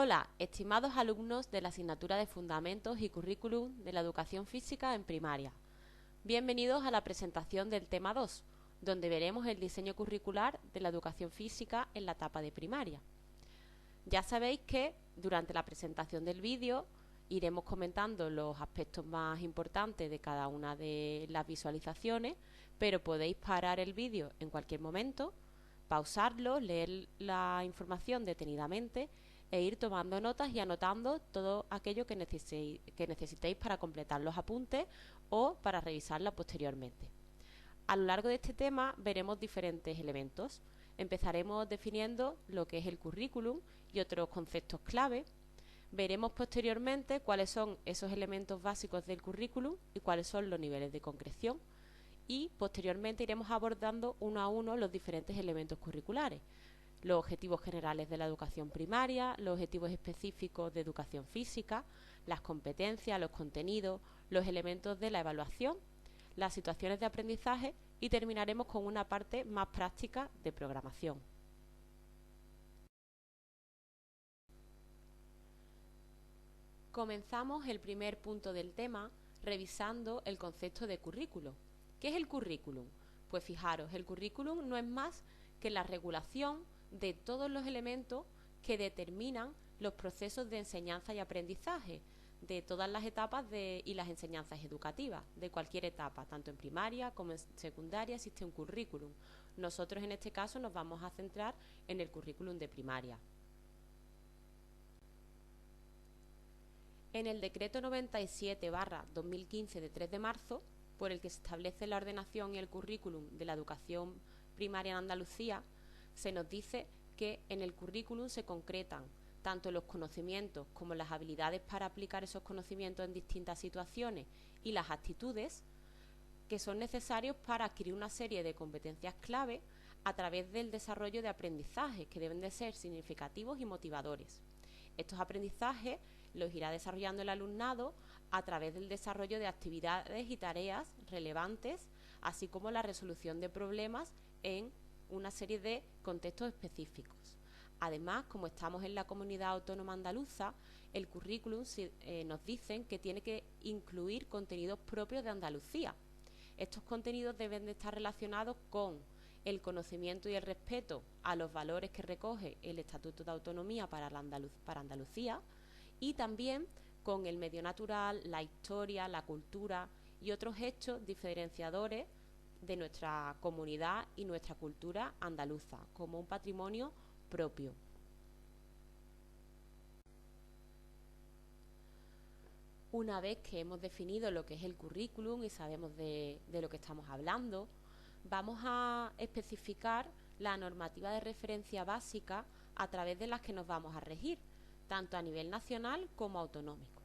Hola, estimados alumnos de la asignatura de Fundamentos y Currículum de la Educación Física en Primaria. Bienvenidos a la presentación del tema 2, donde veremos el diseño curricular de la educación física en la etapa de primaria. Ya sabéis que durante la presentación del vídeo iremos comentando los aspectos más importantes de cada una de las visualizaciones, pero podéis parar el vídeo en cualquier momento, pausarlo, leer la información detenidamente e ir tomando notas y anotando todo aquello que necesitéis para completar los apuntes o para revisarla posteriormente. A lo largo de este tema veremos diferentes elementos. Empezaremos definiendo lo que es el currículum y otros conceptos clave. Veremos posteriormente cuáles son esos elementos básicos del currículum y cuáles son los niveles de concreción. Y posteriormente iremos abordando uno a uno los diferentes elementos curriculares, los objetivos generales de la educación primaria, los objetivos específicos de educación física, las competencias, los contenidos, los elementos de la evaluación, las situaciones de aprendizaje y terminaremos con una parte más práctica de programación. Comenzamos el primer punto del tema revisando el concepto de currículo. ¿Qué es el currículum? Pues fijaros, el currículum no es más que la regulación de todos los elementos que determinan los procesos de enseñanza y aprendizaje de todas las etapas y las enseñanzas educativas, de cualquier etapa, tanto en primaria como en secundaria existe un currículum. Nosotros en este caso nos vamos a centrar en el currículum de primaria. En el decreto 97/2015 de 3 de marzo, por el que se establece la ordenación y el currículum de la educación primaria en Andalucía, se nos dice que en el currículum se concretan tanto los conocimientos como las habilidades para aplicar esos conocimientos en distintas situaciones y las actitudes que son necesarios para adquirir una serie de competencias clave a través del desarrollo de aprendizajes que deben de ser significativos y motivadores. Estos aprendizajes los irá desarrollando el alumnado a través del desarrollo de actividades y tareas relevantes, así como la resolución de problemas en una serie de contextos específicos. Además, como estamos en la comunidad autónoma andaluza, el currículum nos dicen que tiene que incluir contenidos propios de Andalucía. Estos contenidos deben de estar relacionados con el conocimiento y el respeto a los valores que recoge el Estatuto de Autonomía para Andalucía y también con el medio natural, la historia, la cultura y otros hechos diferenciadores de nuestra comunidad y nuestra cultura andaluza como un patrimonio propio. Una vez que hemos definido lo que es el currículum y sabemos de lo que estamos hablando, vamos a especificar la normativa de referencia básica a través de las que nos vamos a regir, tanto a nivel nacional como autonómico.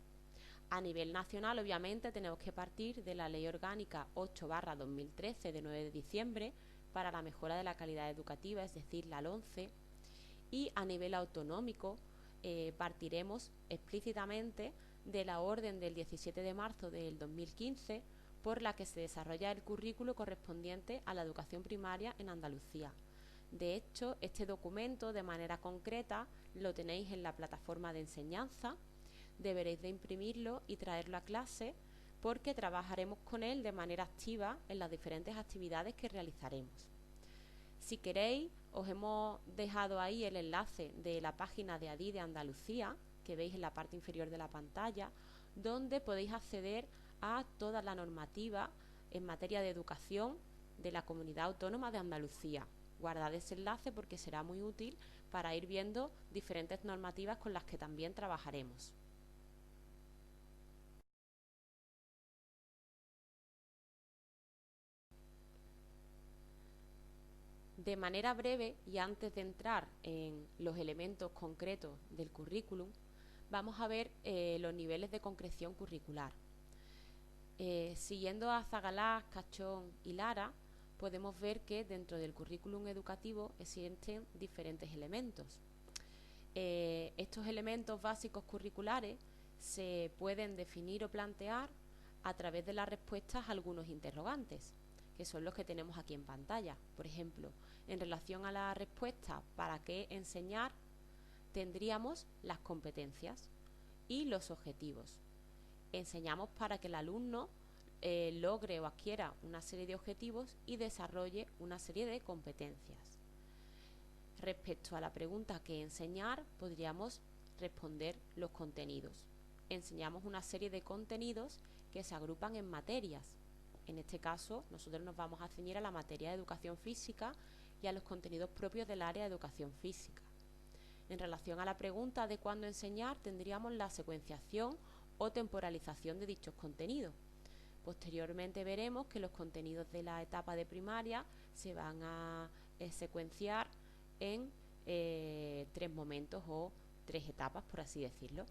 A nivel nacional, obviamente, tenemos que partir de la Ley Orgánica 8/2013 de 9 de diciembre para la mejora de la calidad educativa, es decir, la LOMCE, y a nivel autonómico partiremos explícitamente de la orden del 17 de marzo del 2015 por la que se desarrolla el currículo correspondiente a la educación primaria en Andalucía. De hecho, este documento de manera concreta lo tenéis en la plataforma de enseñanza, deberéis de imprimirlo y traerlo a clase porque trabajaremos con él de manera activa en las diferentes actividades que realizaremos. Si queréis, os hemos dejado ahí el enlace de la página de ADI de Andalucía, que veis en la parte inferior de la pantalla, donde podéis acceder a toda la normativa en materia de educación de la Comunidad Autónoma de Andalucía. Guardad ese enlace porque será muy útil para ir viendo diferentes normativas con las que también trabajaremos. De manera breve y antes de entrar en los elementos concretos del currículum, vamos a ver los niveles de concreción curricular. Siguiendo a Zagalás, Cachón y Lara, podemos ver que dentro del currículum educativo existen diferentes elementos. Estos elementos básicos curriculares se pueden definir o plantear a través de las respuestas a algunos interrogantes, que son los que tenemos aquí en pantalla. Por ejemplo, en relación a la respuesta ¿para qué enseñar?, tendríamos las competencias y los objetivos. Enseñamos para que el alumno logre o adquiera una serie de objetivos y desarrolle una serie de competencias. Respecto a la pregunta ¿qué enseñar?, podríamos responder los contenidos. Enseñamos una serie de contenidos que se agrupan en materias. En este caso, nosotros nos vamos a ceñir a la materia de educación física y a los contenidos propios del área de educación física. En relación a la pregunta de cuándo enseñar, tendríamos la secuenciación o temporalización de dichos contenidos. Posteriormente veremos que los contenidos de la etapa de primaria se van a secuenciar en 3 momentos o 3 etapas, por así decirlo.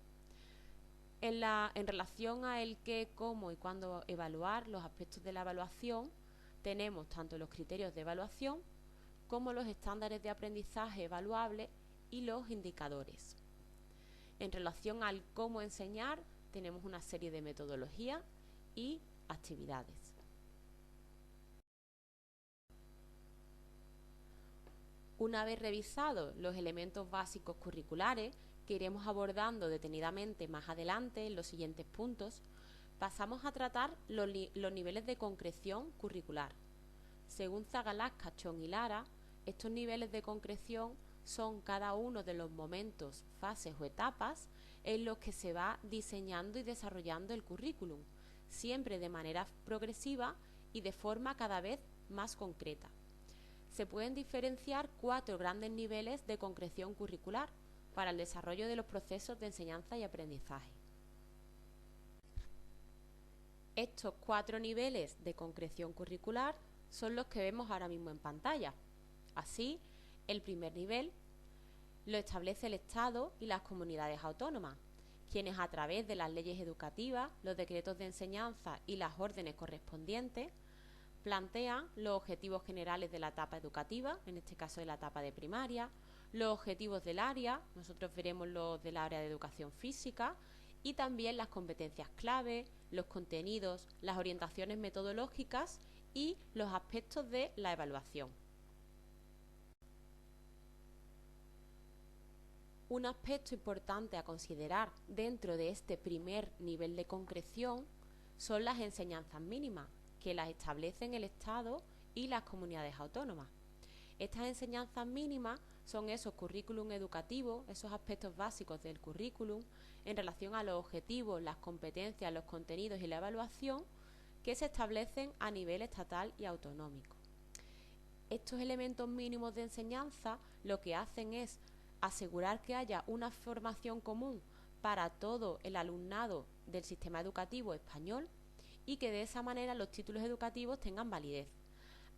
En relación a el qué, cómo y cuándo evaluar, los aspectos de la evaluación, tenemos tanto los criterios de evaluación como los estándares de aprendizaje evaluables y los indicadores. En relación al cómo enseñar, tenemos una serie de metodologías y actividades. Una vez revisados los elementos básicos curriculares, que iremos abordando detenidamente más adelante en los siguientes puntos, pasamos a tratar los niveles de concreción curricular. Según Zagalás, Cachón y Lara, estos niveles de concreción son cada uno de los momentos, fases o etapas en los que se va diseñando y desarrollando el currículum, siempre de manera progresiva y de forma cada vez más concreta. Se pueden diferenciar 4 grandes niveles de concreción curricular para el desarrollo de los procesos de enseñanza y aprendizaje. Estos 4 niveles de concreción curricular son los que vemos ahora mismo en pantalla. Así, el primer nivel lo establece el Estado y las comunidades autónomas, quienes a través de las leyes educativas, los decretos de enseñanza y las órdenes correspondientes, plantean los objetivos generales de la etapa educativa, en este caso de la etapa de primaria, los objetivos del área, nosotros veremos los del área de educación física, y también las competencias clave, los contenidos, las orientaciones metodológicas y los aspectos de la evaluación. Un aspecto importante a considerar dentro de este primer nivel de concreción son las enseñanzas mínimas, que las establecen el Estado y las comunidades autónomas. Estas enseñanzas mínimas son esos currículum educativos, esos aspectos básicos del currículum en relación a los objetivos, las competencias, los contenidos y la evaluación que se establecen a nivel estatal y autonómico. Estos elementos mínimos de enseñanza lo que hacen es asegurar que haya una formación común para todo el alumnado del sistema educativo español y que de esa manera los títulos educativos tengan validez.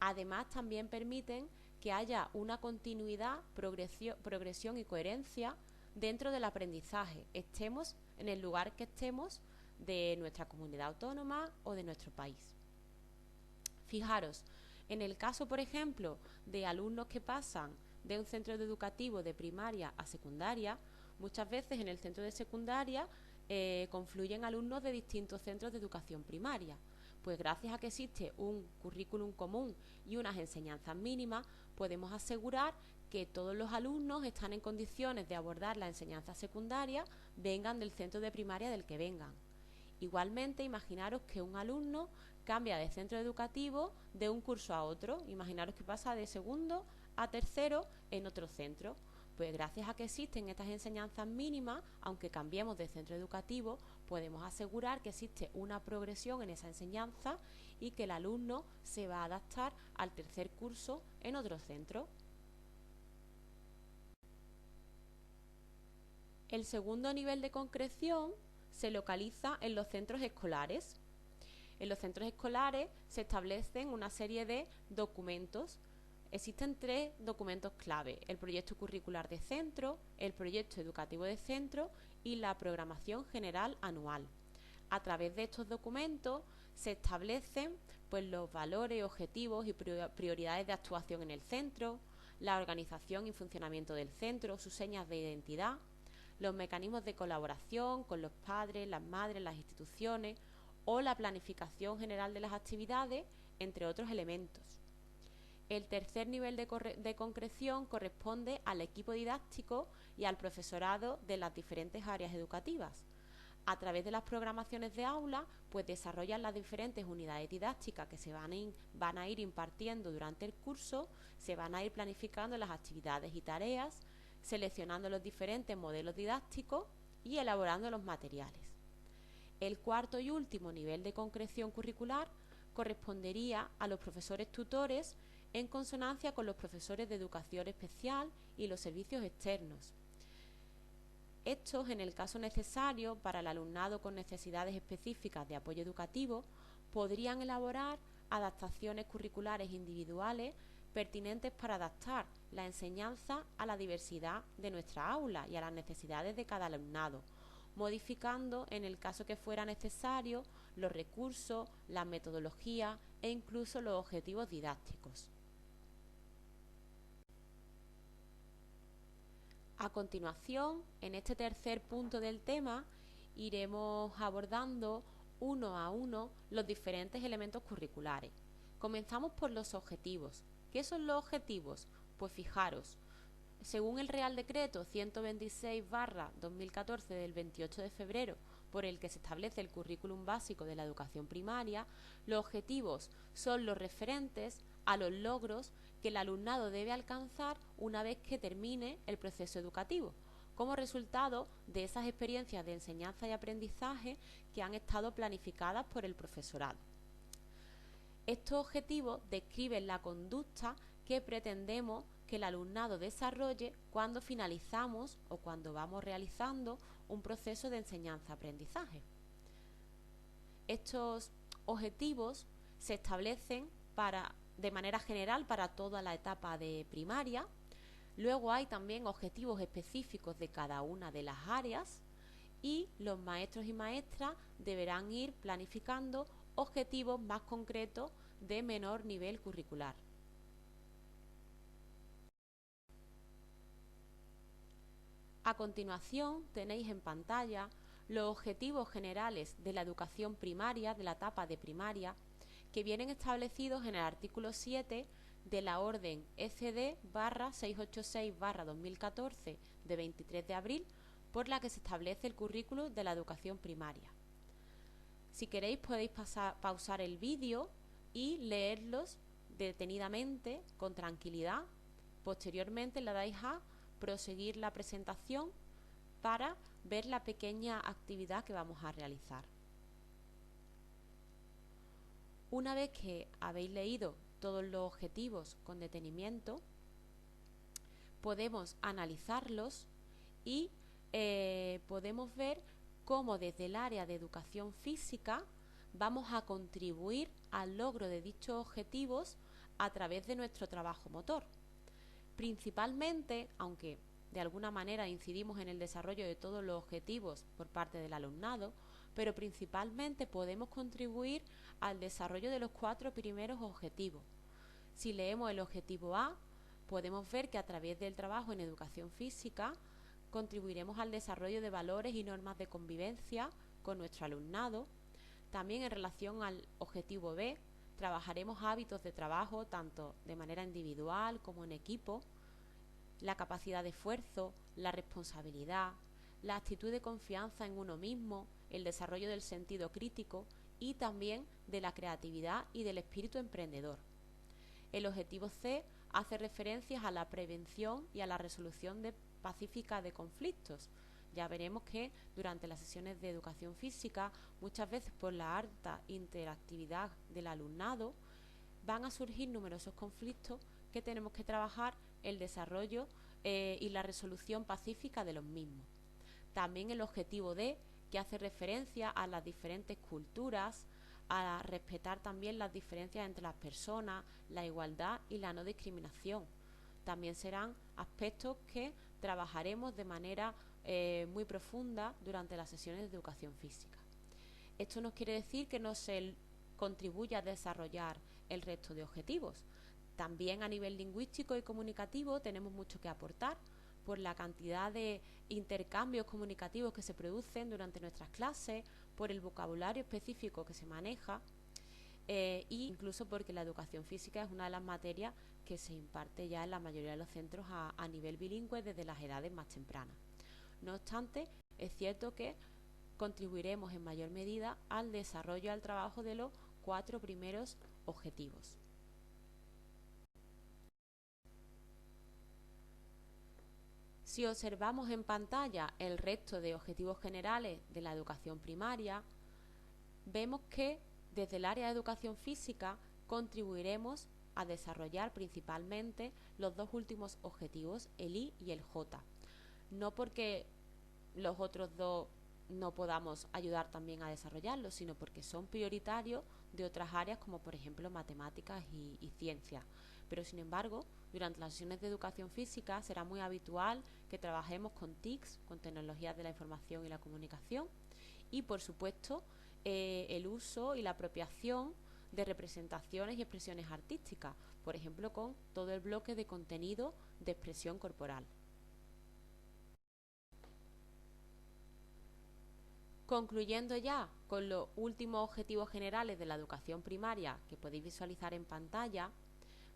Además, también permiten que haya una continuidad, progresión y coherencia dentro del aprendizaje, estemos en el lugar que estemos de nuestra comunidad autónoma o de nuestro país. Fijaros, en el caso, por ejemplo, de alumnos que pasan de un centro educativo de primaria a secundaria, muchas veces en el centro de secundaria confluyen alumnos de distintos centros de educación primaria. Pues gracias a que existe un currículum común y unas enseñanzas mínimas, podemos asegurar que todos los alumnos están en condiciones de abordar la enseñanza secundaria, vengan del centro de primaria del que vengan. Igualmente, imaginaros que un alumno cambia de centro educativo de un curso a otro. Imaginaros que pasa de segundo a tercero en otro centro. Pues gracias a que existen estas enseñanzas mínimas, aunque cambiemos de centro educativo, podemos asegurar que existe una progresión en esa enseñanza y que el alumno se va a adaptar al tercer curso en otro centro. El segundo nivel de concreción se localiza en los centros escolares. En los centros escolares se establecen una serie de documentos. Existen 3 documentos clave: el proyecto curricular de centro, el proyecto educativo de centro y la programación general anual. A través de estos documentos se establecen los valores, objetivos y prioridades de actuación en el centro, la organización y funcionamiento del centro, sus señas de identidad, los mecanismos de colaboración con los padres, las madres, las instituciones o la planificación general de las actividades, entre otros elementos. El tercer nivel de concreción corresponde al equipo didáctico y al profesorado de las diferentes áreas educativas. A través de las programaciones de aula, pues desarrollan las diferentes unidades didácticas que se van a ir impartiendo durante el curso, se van a ir planificando las actividades y tareas, seleccionando los diferentes modelos didácticos y elaborando los materiales. El cuarto y último nivel de concreción curricular correspondería a los profesores tutores en consonancia con los profesores de educación especial y los servicios externos. Estos, en el caso necesario para el alumnado con necesidades específicas de apoyo educativo, podrían elaborar adaptaciones curriculares individuales pertinentes para adaptar la enseñanza a la diversidad de nuestra aula y a las necesidades de cada alumnado, modificando, en el caso que fuera necesario, los recursos, las metodologías e incluso los objetivos didácticos. A continuación, en este tercer punto del tema, iremos abordando uno a uno los diferentes elementos curriculares. Comenzamos por los objetivos. ¿Qué son los objetivos? Pues fijaros, según el Real Decreto 126/2014 del 28 de febrero, por el que se establece el currículum básico de la educación primaria, los objetivos son los referentes a los logros que el alumnado debe alcanzar una vez que termine el proceso educativo, como resultado de esas experiencias de enseñanza y aprendizaje que han estado planificadas por el profesorado. Estos objetivos describen la conducta que pretendemos que el alumnado desarrolle cuando finalizamos o cuando vamos realizando un proceso de enseñanza-aprendizaje. Estos objetivos se establecen de manera general para toda la etapa de primaria. Luego hay también objetivos específicos de cada una de las áreas y los maestros y maestras deberán ir planificando objetivos más concretos de menor nivel curricular. A continuación tenéis en pantalla los objetivos generales de la educación primaria, de la etapa de primaria, que vienen establecidos en el artículo 7 de la Orden ECD/686/2014 de 23 de abril, por la que se establece el currículo de la educación primaria. Si queréis podéis pausar el vídeo y leerlos detenidamente, con tranquilidad. Posteriormente le dais a proseguir la presentación para ver la pequeña actividad que vamos a realizar. Una vez que habéis leído todos los objetivos con detenimiento, podemos analizarlos y podemos ver cómo desde el área de educación física vamos a contribuir al logro de dichos objetivos a través de nuestro trabajo motor. Principalmente, aunque de alguna manera incidimos en el desarrollo de todos los objetivos por parte del alumnado, pero principalmente podemos contribuir al desarrollo de los 4 primeros objetivos. Si leemos el objetivo A, podemos ver que a través del trabajo en educación física contribuiremos al desarrollo de valores y normas de convivencia con nuestro alumnado. También en relación al objetivo B, trabajaremos hábitos de trabajo tanto de manera individual como en equipo, la capacidad de esfuerzo, la responsabilidad, la actitud de confianza en uno mismo, el desarrollo del sentido crítico y también de la creatividad y del espíritu emprendedor. El objetivo C hace referencias a la prevención y a la resolución pacífica de conflictos. Ya veremos que durante las sesiones de educación física, muchas veces por la alta interactividad del alumnado, van a surgir numerosos conflictos que tenemos que trabajar el desarrollo y la resolución pacífica de los mismos. También el objetivo D, que hace referencia a las diferentes culturas, a respetar también las diferencias entre las personas, la igualdad y la no discriminación. También serán aspectos que trabajaremos de manera muy profunda durante las sesiones de educación física. Esto no quiere decir que no se contribuya a desarrollar el resto de objetivos. También a nivel lingüístico y comunicativo tenemos mucho que aportar por la cantidad de intercambios comunicativos que se producen durante nuestras clases, por el vocabulario específico que se maneja e incluso porque la educación física es una de las materias que se imparte ya en la mayoría de los centros a nivel bilingüe desde las edades más tempranas. No obstante, es cierto que contribuiremos en mayor medida al desarrollo y al trabajo de los 4 primeros objetivos. Si observamos en pantalla el resto de objetivos generales de la educación primaria, vemos que desde el área de educación física contribuiremos a desarrollar principalmente los dos últimos objetivos, el I y el J. No porque los otros dos no podamos ayudar también a desarrollarlos, sino porque son prioritarios de otras áreas como por ejemplo matemáticas y ciencias. Pero sin embargo, durante las sesiones de educación física será muy habitual que trabajemos con TICs, con tecnologías de la información y la comunicación, y por supuesto el uso y la apropiación de representaciones y expresiones artísticas, por ejemplo con todo el bloque de contenido de expresión corporal. Concluyendo ya con los últimos objetivos generales de la educación primaria que podéis visualizar en pantalla,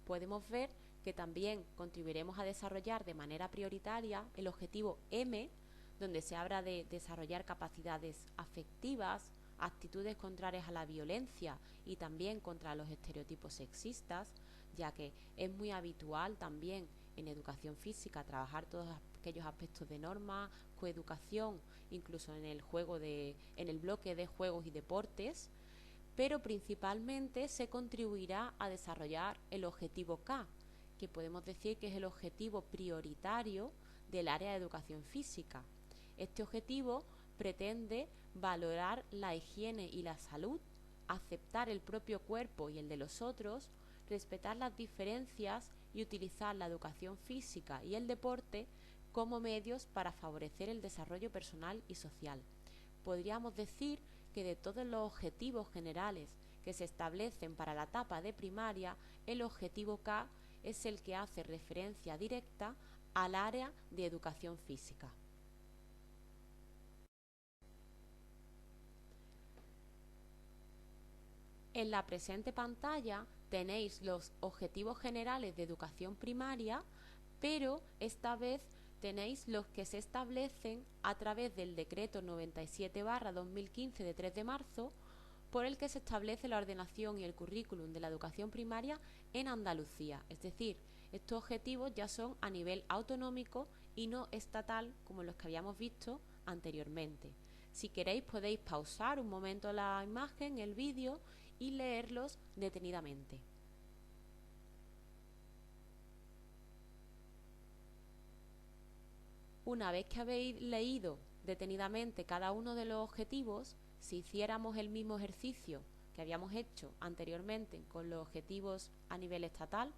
podemos ver que también contribuiremos a desarrollar de manera prioritaria el objetivo M, donde se habla de desarrollar capacidades afectivas, actitudes contrarias a la violencia y también contra los estereotipos sexistas, ya que es muy habitual también en educación física trabajar todos aquellos aspectos de norma, coeducación, incluso en el bloque de juegos y deportes, pero principalmente se contribuirá a desarrollar el objetivo K, que podemos decir que es el objetivo prioritario del área de educación física. Este objetivo pretende valorar la higiene y la salud, aceptar el propio cuerpo y el de los otros, respetar las diferencias y utilizar la educación física y el deporte como medios para favorecer el desarrollo personal y social. Podríamos decir que de todos los objetivos generales que se establecen para la etapa de primaria, el objetivo K es el que hace referencia directa al área de educación física. En la presente pantalla tenéis los objetivos generales de educación primaria, pero esta vez tenéis los que se establecen a través del decreto 97/2015 de 3 de marzo, por el que se establece la ordenación y el currículum de la educación primaria en Andalucía. Es decir, estos objetivos ya son a nivel autonómico y no estatal como los que habíamos visto anteriormente. Si queréis podéis pausar un momento la imagen, el vídeo, y leerlos detenidamente. Una vez que habéis leído detenidamente cada uno de los objetivos, si hiciéramos el mismo ejercicio que habíamos hecho anteriormente con los objetivos a nivel estatal,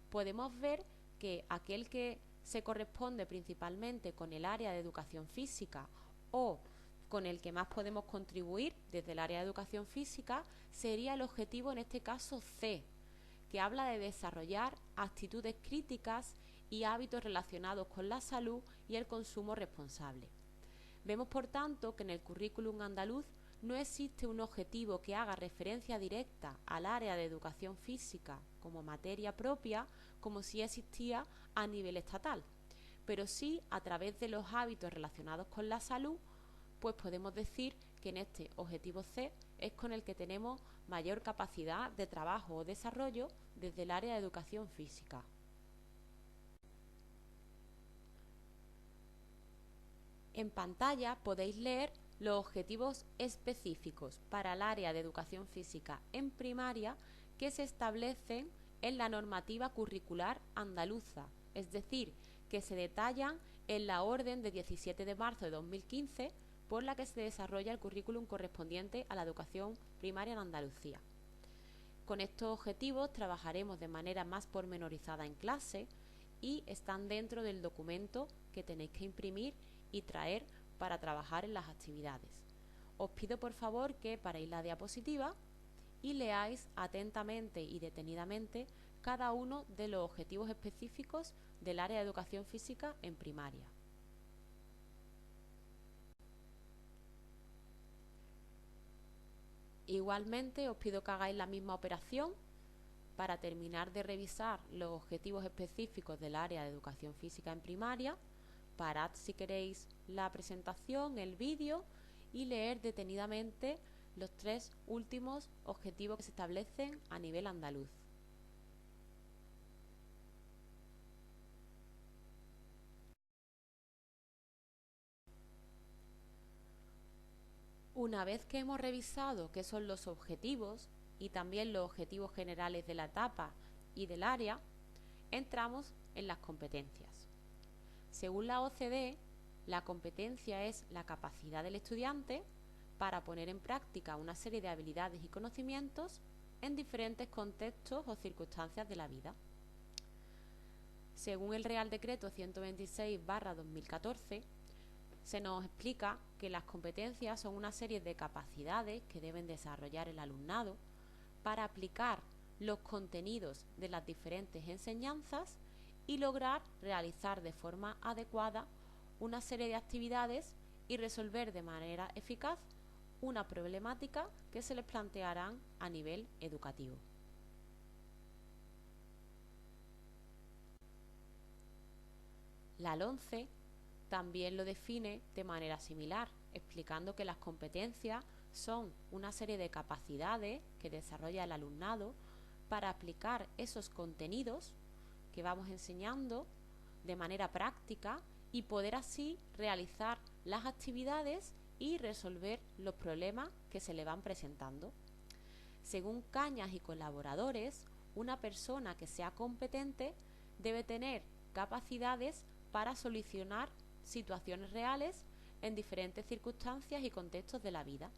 podemos ver que aquel que se corresponde principalmente con el área de educación física o con el que más podemos contribuir desde el área de educación física sería el objetivo, en este caso C, que habla de desarrollar actitudes críticas y hábitos relacionados con la salud y el consumo responsable. Vemos, por tanto, que en el currículum andaluz no existe un objetivo que haga referencia directa al área de educación física como materia propia, como si existía a nivel estatal, pero sí a través de los hábitos relacionados con la salud, pues podemos decir que en este objetivo C es con el que tenemos mayor capacidad de trabajo o desarrollo desde el área de educación física. En pantalla podéis leer los objetivos específicos para el área de educación física en primaria que se establecen en la normativa curricular andaluza, es decir, que se detallan en la orden de 17 de marzo de 2015 por la que se desarrolla el currículum correspondiente a la educación primaria en Andalucía. Con estos objetivos trabajaremos de manera más pormenorizada en clase y están dentro del documento que tenéis que imprimir y traer para trabajar en las actividades. Os pido por favor que paréis la diapositiva y leáis atentamente y detenidamente cada uno de los objetivos específicos del área de educación física en primaria. Igualmente os pido que hagáis la misma operación para terminar de revisar los objetivos específicos del área de educación física en primaria, parad si queréis la presentación, el vídeo, y leer detenidamente los 3 últimos objetivos que se establecen a nivel andaluz. Una vez que hemos revisado qué son los objetivos y también los objetivos generales de la etapa y del área, entramos en las competencias. Según la OCDE, la competencia es la capacidad del estudiante para poner en práctica una serie de habilidades y conocimientos en diferentes contextos o circunstancias de la vida. Según el Real Decreto 126/2014, se nos explica que las competencias son una serie de capacidades que deben desarrollar el alumnado para aplicar los contenidos de las diferentes enseñanzas y lograr realizar de forma adecuada una serie de actividades y resolver de manera eficaz una problemática que se les plantearán a nivel educativo. La LOMCE también lo define de manera similar, explicando que las competencias son una serie de capacidades que desarrolla el alumnado para aplicar esos contenidos que vamos enseñando de manera práctica y poder así realizar las actividades y resolver los problemas que se le van presentando. Según Cañas y colaboradores, una persona que sea competente debe tener capacidades para solucionar situaciones reales en diferentes circunstancias y contextos de la vida.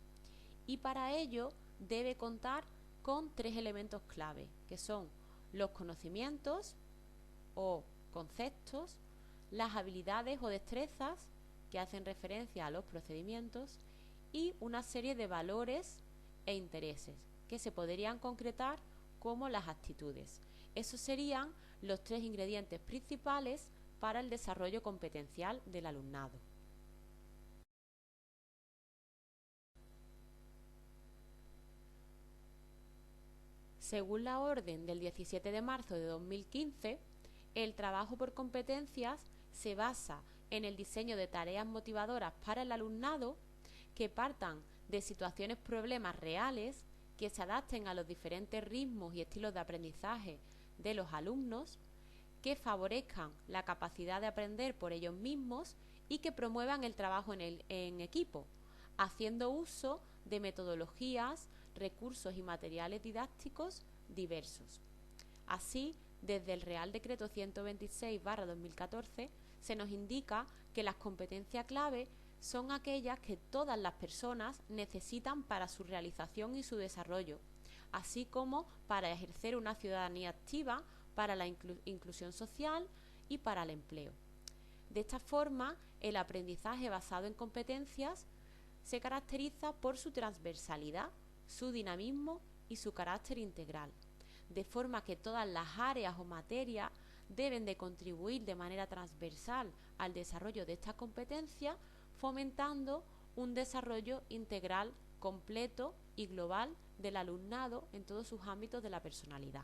Y para ello debe contar con 3 elementos clave, que son los conocimientos o conceptos, las habilidades o destrezas que hacen referencia a los procedimientos y una serie de valores e intereses que se podrían concretar como las actitudes. Esos serían los 3 ingredientes principales para el desarrollo competencial del alumnado. Según la orden del 17 de marzo de 2015, el trabajo por competencias se basa en el diseño de tareas motivadoras para el alumnado que partan de situaciones, problemas reales, que se adapten a los diferentes ritmos y estilos de aprendizaje de los alumnos, que favorezcan la capacidad de aprender por ellos mismos y que promuevan el trabajo en equipo, haciendo uso de metodologías, recursos y materiales didácticos diversos. Así, desde el Real Decreto 126/2014 se nos indica que las competencias clave son aquellas que todas las personas necesitan para su realización y su desarrollo, así como para ejercer una ciudadanía activa, para la inclusión social y para el empleo. De esta forma, el aprendizaje basado en competencias se caracteriza por su transversalidad, su dinamismo y su carácter integral, de forma que todas las áreas o materias deben de contribuir de manera transversal al desarrollo de estas competencias, fomentando un desarrollo integral, completo y global del alumnado en todos sus ámbitos de la personalidad.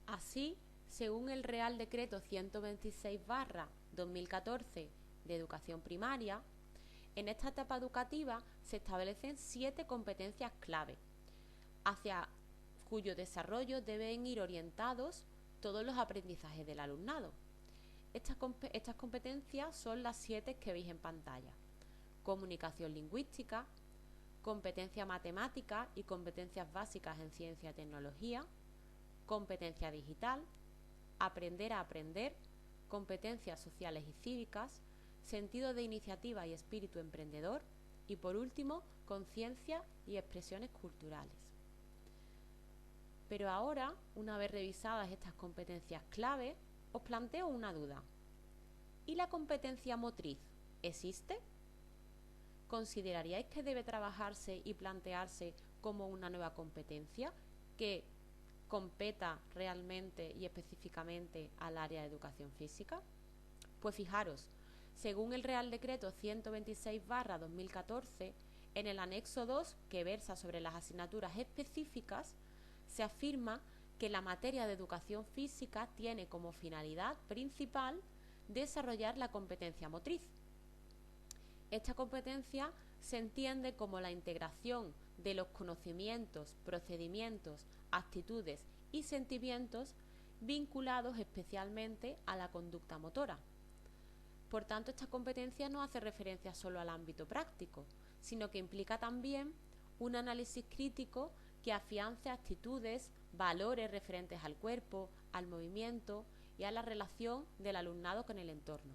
Así, según el Real Decreto 126/2014 de Educación Primaria, en esta etapa educativa se establecen 7 competencias clave, hacia cuyo desarrollo deben ir orientados todos los aprendizajes del alumnado. Estas competencias son las 7 que veis en pantalla: comunicación lingüística, competencia matemática y competencias básicas en ciencia y tecnología, competencia digital, aprender a aprender, competencias sociales y cívicas, sentido de iniciativa y espíritu emprendedor y, por último, conciencia y expresiones culturales. Pero ahora, una vez revisadas estas competencias clave, os planteo una duda. ¿Y la competencia motriz existe? ¿Consideraríais que debe trabajarse y plantearse como una nueva competencia que competa realmente y específicamente al área de educación física? Pues fijaros, Según el Real Decreto 126/2014, en el anexo 2, que versa sobre las asignaturas específicas, se afirma que la materia de educación física tiene como finalidad principal desarrollar la competencia motriz. Esta competencia se entiende como la integración de los conocimientos, procedimientos, actitudes y sentimientos vinculados especialmente a la conducta motora. Por tanto, esta competencia no hace referencia solo al ámbito práctico, sino que implica también un análisis crítico que afiance actitudes, valores referentes al cuerpo, al movimiento y a la relación del alumnado con el entorno.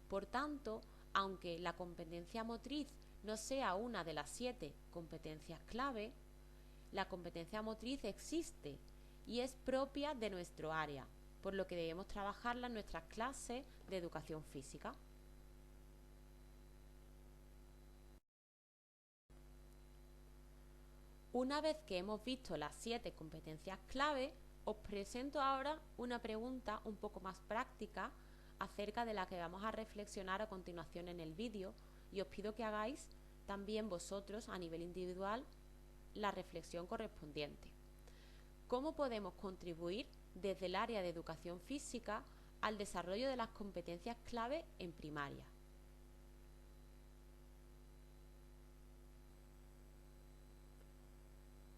Por tanto, aunque la competencia motriz no sea una de las 7 competencias clave, la competencia motriz existe y es propia de nuestro área, por lo que debemos trabajarla en nuestras clases de educación física. Una vez que hemos visto las 7 competencias clave, os presento ahora una pregunta un poco más práctica acerca de la que vamos a reflexionar a continuación en el vídeo, y os pido que hagáis también vosotros a nivel individual la reflexión correspondiente. ¿Cómo podemos contribuir desde el área de educación física al desarrollo de las competencias clave en primaria?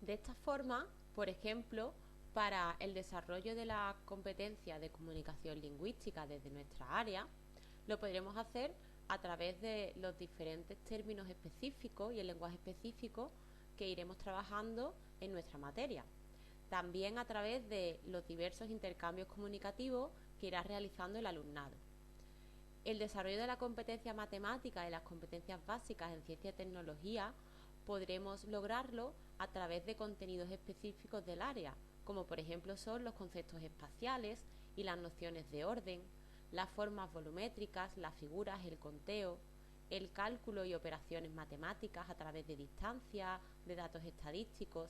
De esta forma, por ejemplo, para el desarrollo de la competencia de comunicación lingüística desde nuestra área, lo podremos hacer a través de los diferentes términos específicos y el lenguaje específico que iremos trabajando en nuestra materia. También a través de los diversos intercambios comunicativos que irá realizando el alumnado. El desarrollo de la competencia matemática y las competencias básicas en ciencia y tecnología podremos lograrlo a través de contenidos específicos del área, como por ejemplo son los conceptos espaciales y las nociones de orden, las formas volumétricas, las figuras, el conteo, el cálculo y operaciones matemáticas a través de distancia, de datos estadísticos,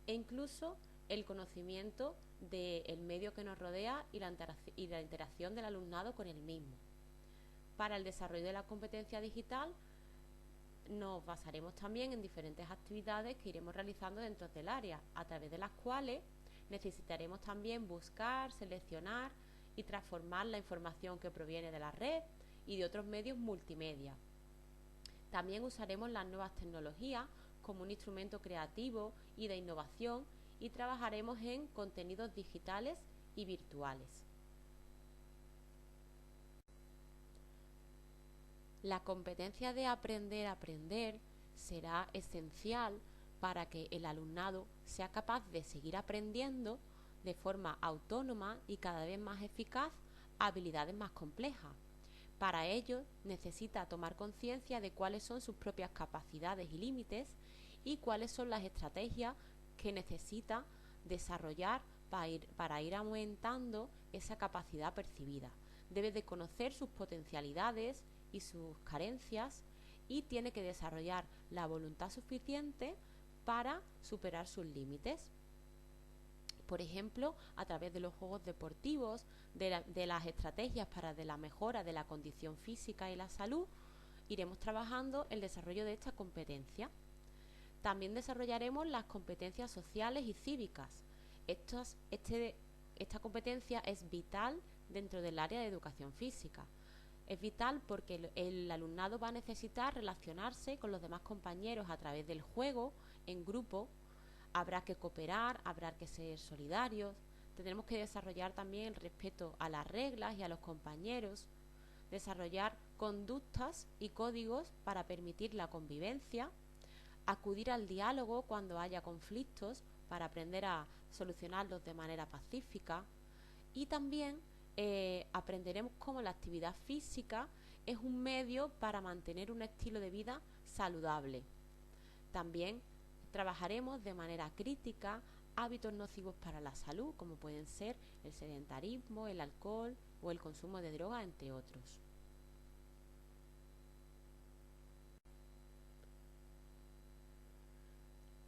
e incluso el conocimiento del medio que nos rodea y la interacción del alumnado con el mismo. Para el desarrollo de la competencia digital nos basaremos también en diferentes actividades que iremos realizando dentro del área, a través de las cuales necesitaremos también buscar, seleccionar y transformar la información que proviene de la red y de otros medios multimedia. También usaremos las nuevas tecnologías como un instrumento creativo y de innovación, y trabajaremos en contenidos digitales y virtuales. La competencia de aprender a aprender será esencial para que el alumnado sea capaz de seguir aprendiendo de forma autónoma y cada vez más eficaz habilidades más complejas. Para ello necesita tomar conciencia de cuáles son sus propias capacidades y límites y cuáles son las estrategias que necesita desarrollar para ir aumentando esa capacidad percibida. Debe de conocer sus potencialidades y sus carencias, y tiene que desarrollar la voluntad suficiente para superar sus límites. Por ejemplo, a través de los juegos deportivos, de las estrategias para la mejora de la condición física y la salud, iremos trabajando el desarrollo de esta competencia. También desarrollaremos las competencias sociales y cívicas. Esta competencia es vital dentro del área de educación física. Es vital porque el alumnado va a necesitar relacionarse con los demás compañeros a través del juego, en grupo. Habrá que cooperar, habrá que ser solidarios. Tendremos que desarrollar también el respeto a las reglas y a los compañeros, desarrollar conductas y códigos para permitir la convivencia, acudir al diálogo cuando haya conflictos para aprender a solucionarlos de manera pacífica, y también aprenderemos cómo la actividad física es un medio para mantener un estilo de vida saludable. También trabajaremos de manera crítica hábitos nocivos para la salud, como pueden ser el sedentarismo, el alcohol o el consumo de droga, entre otros.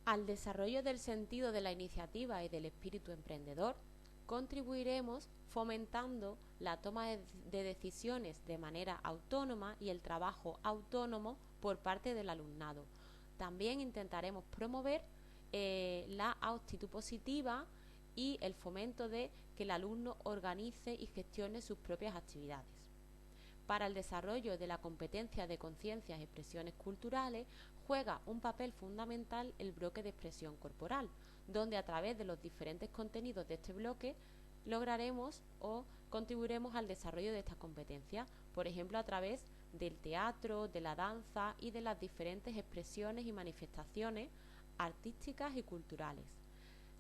Al desarrollo del sentido de la iniciativa y del espíritu emprendedor contribuiremos fomentando la toma de decisiones de manera autónoma y el trabajo autónomo por parte del alumnado. También intentaremos promover la actitud positiva y el fomento de que el alumno organice y gestione sus propias actividades. Para el desarrollo de la competencia de conciencias y expresiones culturales juega un papel fundamental el bloque de expresión corporal, donde a través de los diferentes contenidos de este bloque lograremos o contribuiremos al desarrollo de estas competencias, por ejemplo a través del teatro, de la danza y de las diferentes expresiones y manifestaciones artísticas y culturales.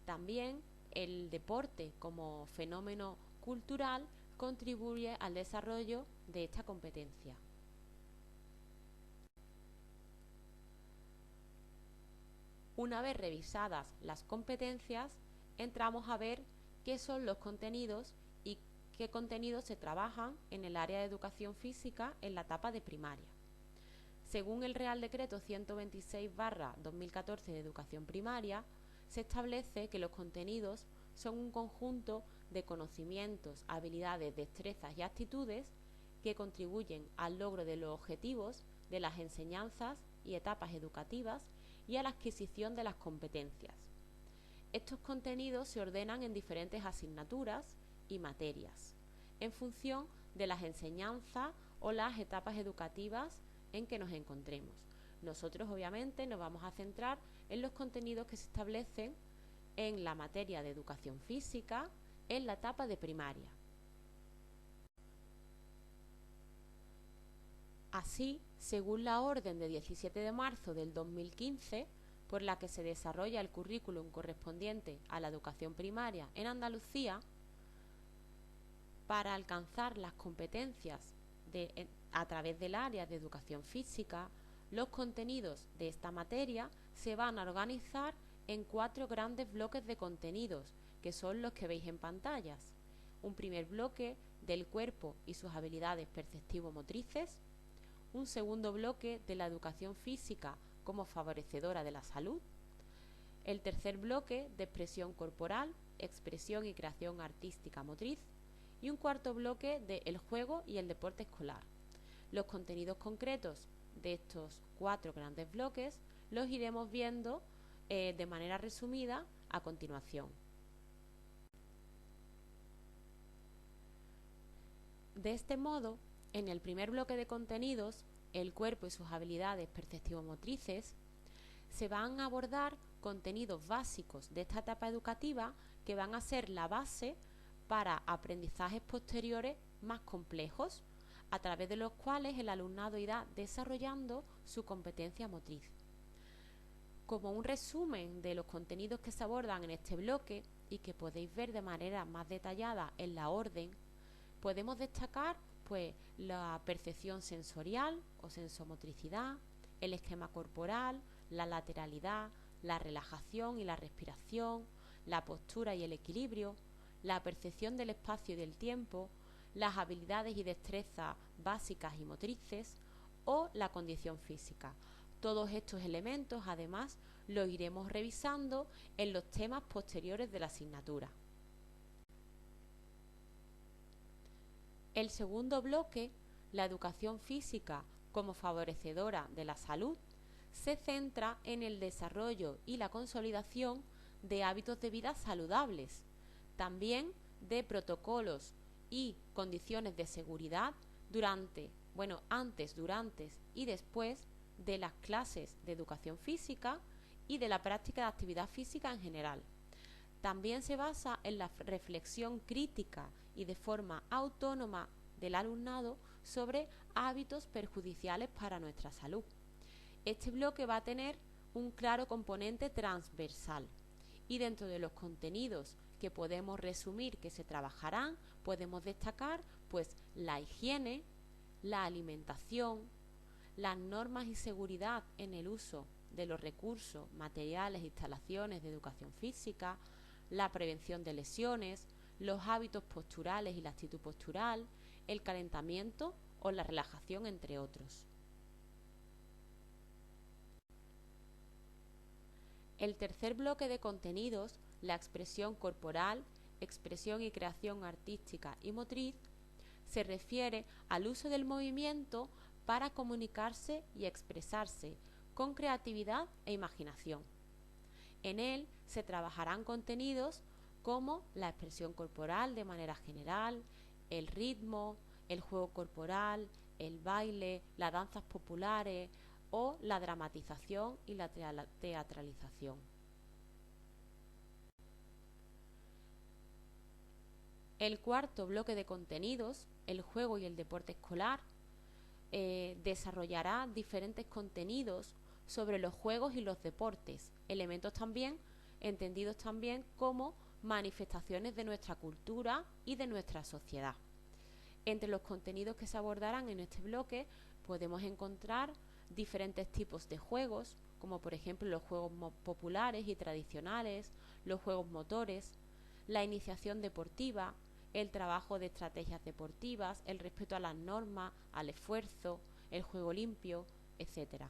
También el deporte como fenómeno cultural contribuye al desarrollo de esta competencia. Una vez revisadas las competencias, entramos a ver qué son los contenidos y qué contenidos se trabajan en el área de educación física en la etapa de primaria. Según el Real Decreto 126/2014 de Educación Primaria, se establece que los contenidos son un conjunto de conocimientos, habilidades, destrezas y actitudes que contribuyen al logro de los objetivos de las enseñanzas y etapas educativas y a la adquisición de las competencias. Estos contenidos se ordenan en diferentes asignaturas y materias, en función de las enseñanzas o las etapas educativas en que nos encontremos. Nosotros obviamente nos vamos a centrar en los contenidos que se establecen en la materia de educación física en la etapa de primaria. Así, según la orden de 17 de marzo del 2015, por la que se desarrolla el currículum correspondiente a la educación primaria en Andalucía, para alcanzar las competencias a través del área de educación física, los contenidos de esta materia se van a organizar en 4 grandes bloques de contenidos, que son los que veis en pantallas. Un primer bloque del cuerpo y sus habilidades perceptivo-motrices, un segundo bloque de la educación física como favorecedora de la salud, el tercer bloque de expresión corporal, expresión y creación artística motriz, y un cuarto bloque de el juego y el deporte escolar. Los contenidos concretos de estos 4 grandes bloques los iremos viendo de manera resumida a continuación. De este modo, en el primer bloque de contenidos, el cuerpo y sus habilidades perceptivo-motrices, se van a abordar contenidos básicos de esta etapa educativa que van a ser la base para aprendizajes posteriores más complejos, a través de los cuales el alumnado irá desarrollando su competencia motriz. Como un resumen de los contenidos que se abordan en este bloque y que podéis ver de manera más detallada en la orden, podemos destacar la percepción sensorial o sensomotricidad, el esquema corporal, la lateralidad, la relajación y la respiración, la postura y el equilibrio, la percepción del espacio y del tiempo, las habilidades y destrezas básicas y motrices o la condición física. Todos estos elementos, además, los iremos revisando en los temas posteriores de la asignatura. El segundo bloque, la educación física como favorecedora de la salud, se centra en el desarrollo y la consolidación de hábitos de vida saludables, también de protocolos y condiciones de seguridad antes, durante y después de las clases de educación física y de la práctica de actividad física en general. También se basa en la reflexión crítica y de forma autónoma del alumnado sobre hábitos perjudiciales para nuestra salud. Este bloque va a tener un claro componente transversal y dentro de los contenidos que podemos resumir que se trabajarán, podemos destacar la higiene, la alimentación, las normas y seguridad en el uso de los recursos, materiales e instalaciones de educación física, la prevención de lesiones, los hábitos posturales y la actitud postural, el calentamiento o la relajación, entre otros. El tercer bloque de contenidos, la expresión corporal, expresión y creación artística y motriz, se refiere al uso del movimiento para comunicarse y expresarse con creatividad e imaginación. En él se trabajarán contenidos como la expresión corporal de manera general, el ritmo, el juego corporal, el baile, las danzas populares o la dramatización y la teatralización. El cuarto bloque de contenidos, el juego y el deporte escolar, desarrollará diferentes contenidos sobre los juegos y los deportes, elementos también entendidos también como manifestaciones de nuestra cultura y de nuestra sociedad. Entre los contenidos que se abordarán en este bloque podemos encontrar diferentes tipos de juegos, como por ejemplo los juegos populares y tradicionales, los juegos motores, la iniciación deportiva, el trabajo de estrategias deportivas, el respeto a las normas, al esfuerzo, el juego limpio, etc.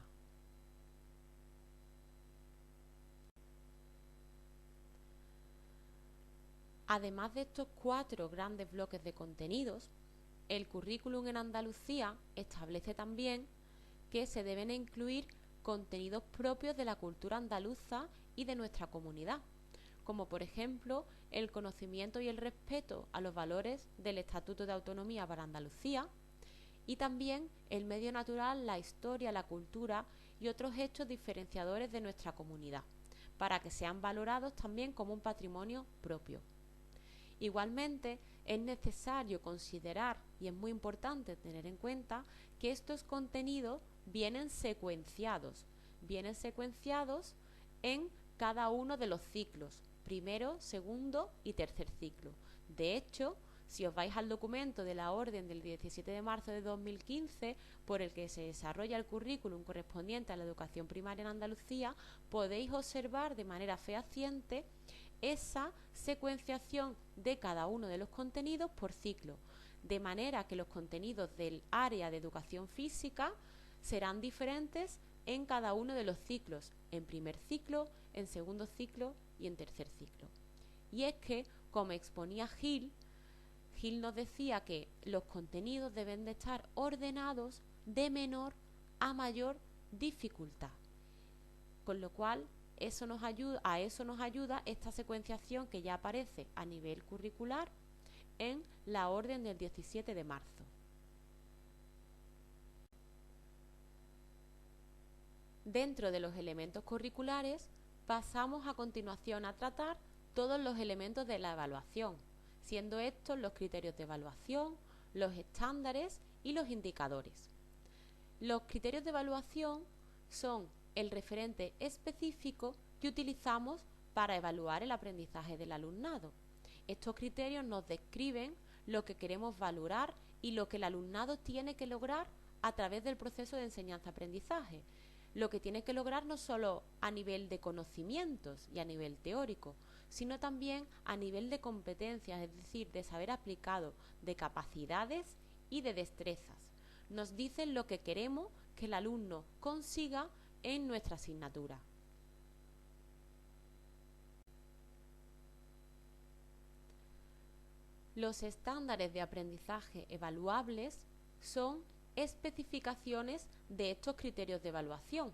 Además de estos 4 grandes bloques de contenidos, el currículum en Andalucía establece también que se deben incluir contenidos propios de la cultura andaluza y de nuestra comunidad, como por ejemplo el conocimiento y el respeto a los valores del Estatuto de Autonomía para Andalucía y también el medio natural, la historia, la cultura y otros hechos diferenciadores de nuestra comunidad, para que sean valorados también como un patrimonio propio. Igualmente, es necesario considerar y es muy importante tener en cuenta que estos contenidos vienen secuenciados en cada uno de los ciclos, primero, segundo y tercer ciclo. De hecho, si os vais al documento de la orden del 17 de marzo de 2015, por el que se desarrolla el currículum correspondiente a la educación primaria en Andalucía, podéis observar de manera fehaciente esa secuenciación de cada uno de los contenidos por ciclo, de manera que los contenidos del área de educación física serán diferentes en cada uno de los ciclos, en primer ciclo, en segundo ciclo y en tercer ciclo. Y es que, como exponía Gil nos decía que los contenidos deben de estar ordenados de menor a mayor dificultad, con lo cual a eso nos ayuda esta secuenciación que ya aparece a nivel curricular en la orden del 17 de marzo. Dentro de los elementos curriculares pasamos a continuación a tratar todos los elementos de la evaluación, siendo estos los criterios de evaluación, los estándares y los indicadores. Los criterios de evaluación son el referente específico que utilizamos para evaluar el aprendizaje del alumnado. Estos criterios nos describen lo que queremos valorar y lo que el alumnado tiene que lograr a través del proceso de enseñanza-aprendizaje. Lo que tiene que lograr no solo a nivel de conocimientos y a nivel teórico, sino también a nivel de competencias, es decir, de saber aplicado, de capacidades y de destrezas. Nos dicen lo que queremos que el alumno consiga en nuestra asignatura. Los estándares de aprendizaje evaluables son especificaciones de estos criterios de evaluación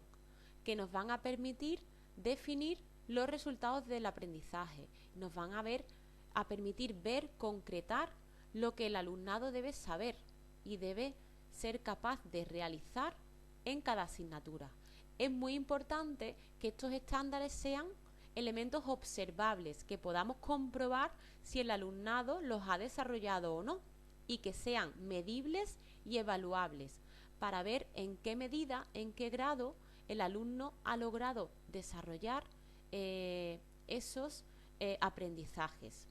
que nos van a permitir definir los resultados del aprendizaje, nos van a permitir concretar lo que el alumnado debe saber y debe ser capaz de realizar en cada asignatura. Es muy importante que estos estándares sean elementos observables, que podamos comprobar si el alumnado los ha desarrollado o no, y que sean medibles y evaluables para ver en qué medida, en qué grado el alumno ha logrado desarrollar esos aprendizajes.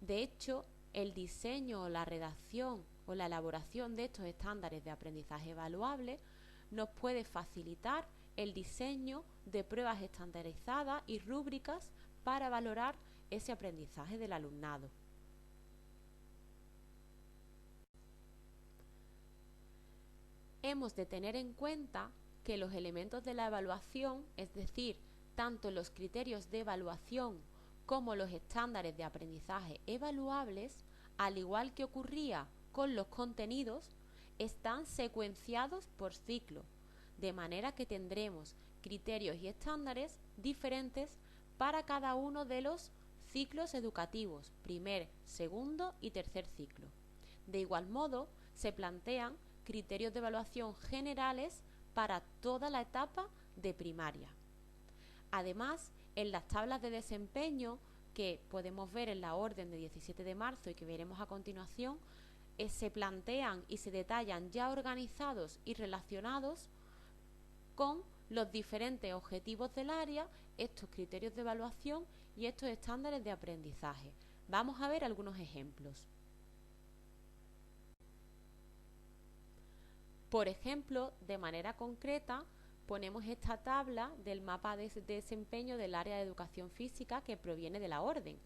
De hecho, el diseño o la redacción o la elaboración de estos estándares de aprendizaje evaluable nos puede facilitar el diseño de pruebas estandarizadas y rúbricas para valorar ese aprendizaje del alumnado. Hemos de tener en cuenta que los elementos de la evaluación, es decir, tanto los criterios de evaluación cómo los estándares de aprendizaje evaluables, al igual que ocurría con los contenidos, están secuenciados por ciclo, de manera que tendremos criterios y estándares diferentes para cada uno de los ciclos educativos, primer, segundo y tercer ciclo. De igual modo, se plantean criterios de evaluación generales para toda la etapa de primaria. Además, en las tablas de desempeño que podemos ver en la orden de 17 de marzo y que veremos a continuación, se plantean y se detallan ya organizados y relacionados con los diferentes objetivos del área, estos criterios de evaluación y estos estándares de aprendizaje. Vamos a ver algunos ejemplos. Por ejemplo, de manera concreta, ponemos esta tabla del mapa de desempeño del área de educación física que proviene de la orden.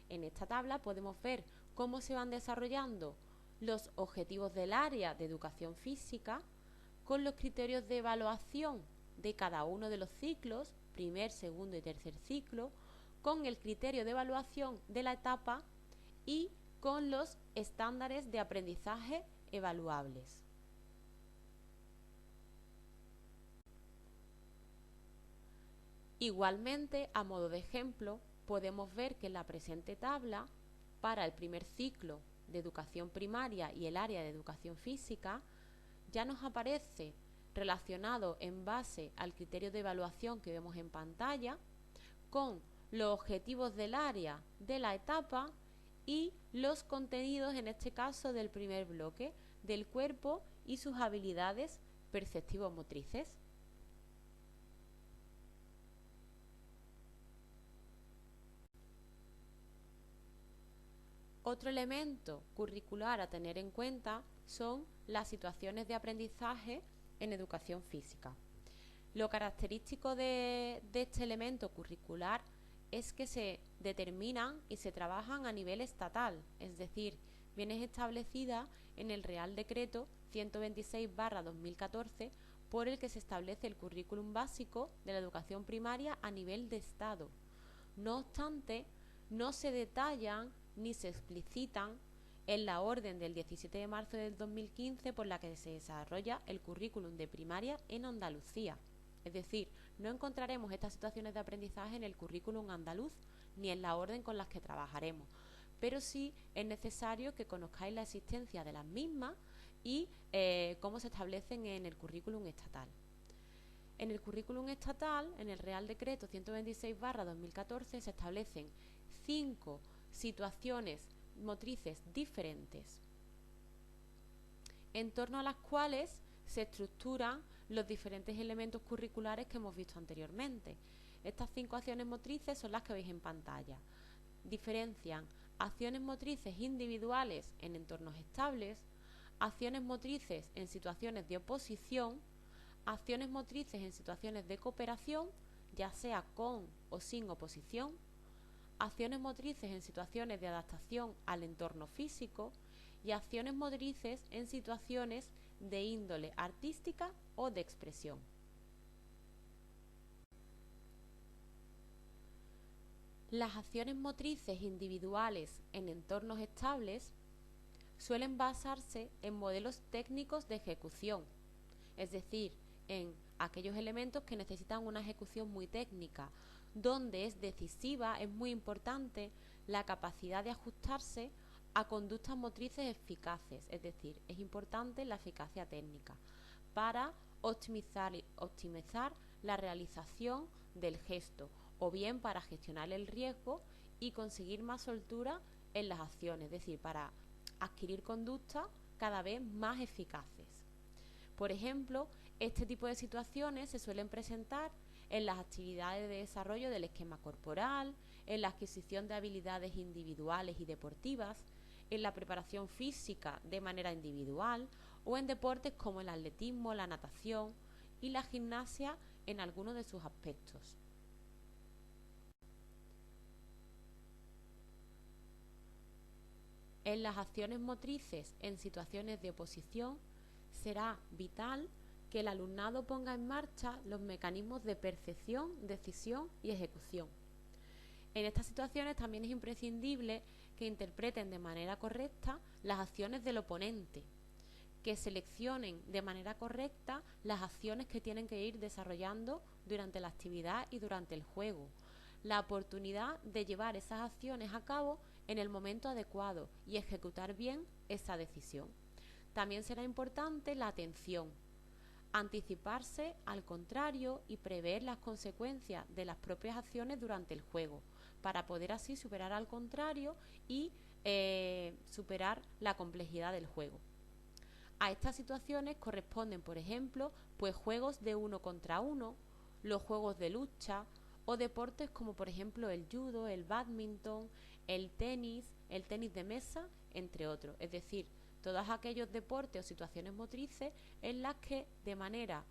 En esta tabla podemos ver cómo se van desarrollando los objetivos del área de educación física con los criterios de evaluación de cada uno de los ciclos, primer, segundo y tercer ciclo, con el criterio de evaluación de la etapa y con los estándares de aprendizaje evaluables. Igualmente, a modo de ejemplo, podemos ver que en la presente tabla, para el primer ciclo de educación primaria y el área de educación física, ya nos aparece relacionado en base al criterio de evaluación que vemos en pantalla, con los objetivos del área de la etapa y los contenidos, en este caso del primer bloque, del cuerpo y sus habilidades perceptivo-motrices. Otro elemento curricular a tener en cuenta son las situaciones de aprendizaje en educación física. Lo característico de este elemento curricular es que se determinan y se trabajan a nivel estatal, es decir, viene establecida en el Real Decreto 126/2014, por el que se establece el currículum básico de la educación primaria a nivel de Estado. No obstante, no se detallan ni se explicitan en la orden del 17 de marzo del 2015 por la que se desarrolla el currículum de primaria en Andalucía. Es decir, no encontraremos estas situaciones de aprendizaje en el currículum andaluz ni en la orden con las que trabajaremos, pero sí es necesario que conozcáis la existencia de las mismas y cómo se establecen en el currículum estatal. En el currículum estatal, en el Real Decreto 126/2014, se establecen 5 situaciones motrices diferentes, en torno a las cuales se estructuran los diferentes elementos curriculares que hemos visto anteriormente. Estas 5 acciones motrices son las que veis en pantalla. Diferencian acciones motrices individuales en entornos estables, acciones motrices en situaciones de oposición, acciones motrices en situaciones de cooperación, ya sea con o sin oposición, acciones motrices en situaciones de adaptación al entorno físico y acciones motrices en situaciones de índole artística o de expresión. Las acciones motrices individuales en entornos estables suelen basarse en modelos técnicos de ejecución, es decir, en aquellos elementos que necesitan una ejecución muy técnica, donde es decisiva, es muy importante la capacidad de ajustarse a conductas motrices eficaces, es decir, es importante la eficacia técnica para optimizar la realización del gesto o bien para gestionar el riesgo y conseguir más soltura en las acciones, es decir, para adquirir conductas cada vez más eficaces. Por ejemplo, este tipo de situaciones se suelen presentar en las actividades de desarrollo del esquema corporal, en la adquisición de habilidades individuales y deportivas, en la preparación física de manera individual o en deportes como el atletismo, la natación y la gimnasia en algunos de sus aspectos. En las acciones motrices en situaciones de oposición será vital que el alumnado ponga en marcha los mecanismos de percepción, decisión y ejecución. En estas situaciones también es imprescindible que interpreten de manera correcta las acciones del oponente, que seleccionen de manera correcta las acciones que tienen que ir desarrollando durante la actividad y durante el juego, la oportunidad de llevar esas acciones a cabo en el momento adecuado y ejecutar bien esa decisión. También será importante la atención, anticiparse al contrario y prever las consecuencias de las propias acciones durante el juego, para poder así superar al contrario y superar la complejidad del juego. A estas situaciones corresponden, por ejemplo, pues juegos de uno contra uno, los juegos de lucha o deportes como por ejemplo el judo, el bádminton, el tenis de mesa, entre otros. Es decir, todos aquellos deportes o situaciones motrices en las que de manera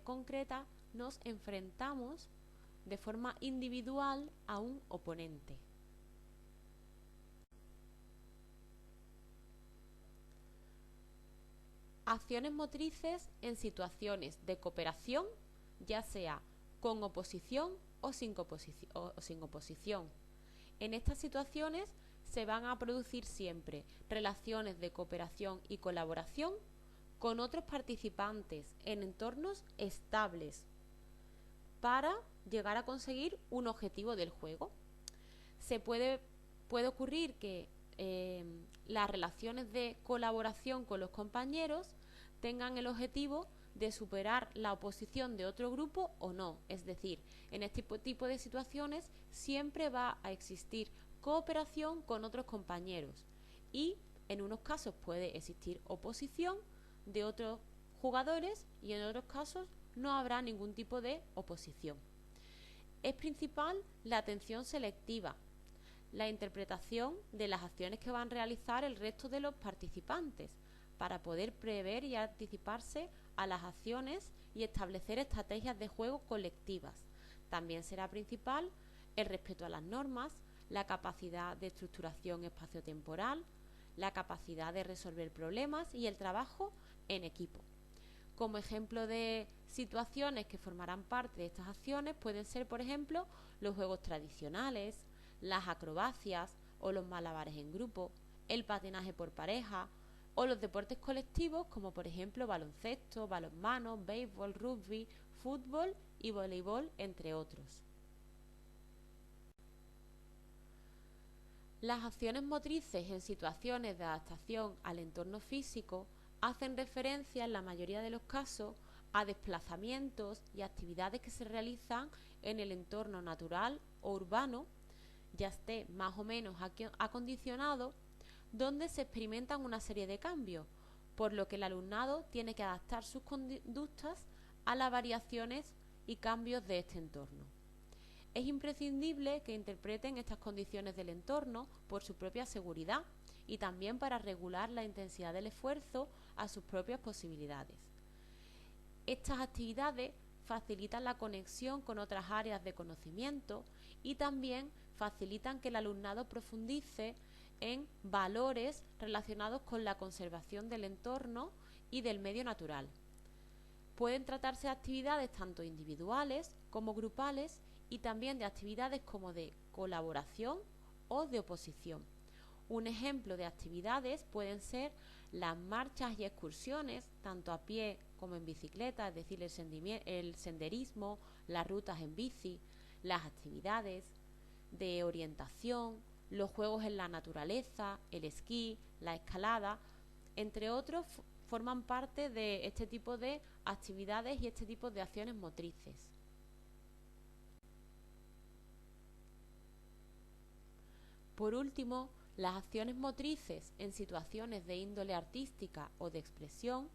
concreta nos enfrentamos de forma individual a un oponente. Acciones motrices en situaciones de cooperación, ya sea con oposición o sin oposición. En estas situaciones se van a producir siempre relaciones de cooperación y colaboración con otros participantes en entornos estables para llegar a conseguir un objetivo del juego. Puede ocurrir que las relaciones de colaboración con los compañeros tengan el objetivo de superar la oposición de otro grupo o no. Es decir, en este tipo de situaciones siempre va a existir cooperación con otros compañeros y en unos casos puede existir oposición de otros jugadores y en otros casos no habrá ningún tipo de oposición. Es principal la atención selectiva, la interpretación de las acciones que van a realizar el resto de los participantes para poder prever y anticiparse a las acciones y establecer estrategias de juego colectivas. También será principal el respeto a las normas, la capacidad de estructuración espaciotemporal, la capacidad de resolver problemas y el trabajo en equipo. Como ejemplo de situaciones que formarán parte de estas acciones pueden ser, por ejemplo, los juegos tradicionales, las acrobacias o los malabares en grupo, el patinaje por pareja o los deportes colectivos como por ejemplo baloncesto, balonmano, béisbol, rugby, fútbol y voleibol, entre otros. Las acciones motrices en situaciones de adaptación al entorno físico hacen referencia en la mayoría de los casos a desplazamientos y actividades que se realizan en el entorno natural o urbano, ya esté más o menos acondicionado, donde se experimentan una serie de cambios, por lo que el alumnado tiene que adaptar sus conductas a las variaciones y cambios de este entorno. Es imprescindible que interpreten estas condiciones del entorno por su propia seguridad y también para regular la intensidad del esfuerzo a sus propias posibilidades. Estas actividades facilitan la conexión con otras áreas de conocimiento y también facilitan que el alumnado profundice en valores relacionados con la conservación del entorno y del medio natural. Pueden tratarse de actividades tanto individuales como grupales y también de actividades como de colaboración o de oposición. Un ejemplo de actividades pueden ser las marchas y excursiones, tanto a pie como en bicicleta, es decir, el senderismo, las rutas en bici, las actividades de orientación, los juegos en la naturaleza, el esquí, la escalada, entre otros, forman parte de este tipo de actividades y este tipo de acciones motrices. Por último, las acciones motrices en situaciones de índole artística o de expresión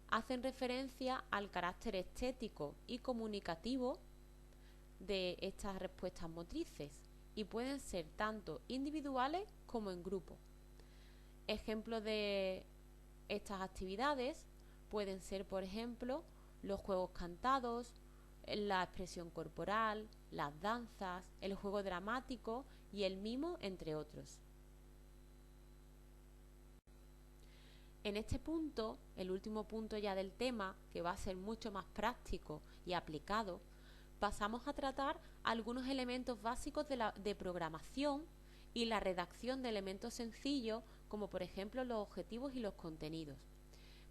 hacen referencia al carácter estético y comunicativo de estas respuestas motrices y pueden ser tanto individuales como en grupo. Ejemplos de estas actividades pueden ser, por ejemplo, los juegos cantados, la expresión corporal, las danzas, el juego dramático y el mimo, entre otros. En este punto, el último punto ya del tema, que va a ser mucho más práctico y aplicado, pasamos a tratar algunos elementos básicos de programación y la redacción de elementos sencillos, como por ejemplo los objetivos y los contenidos.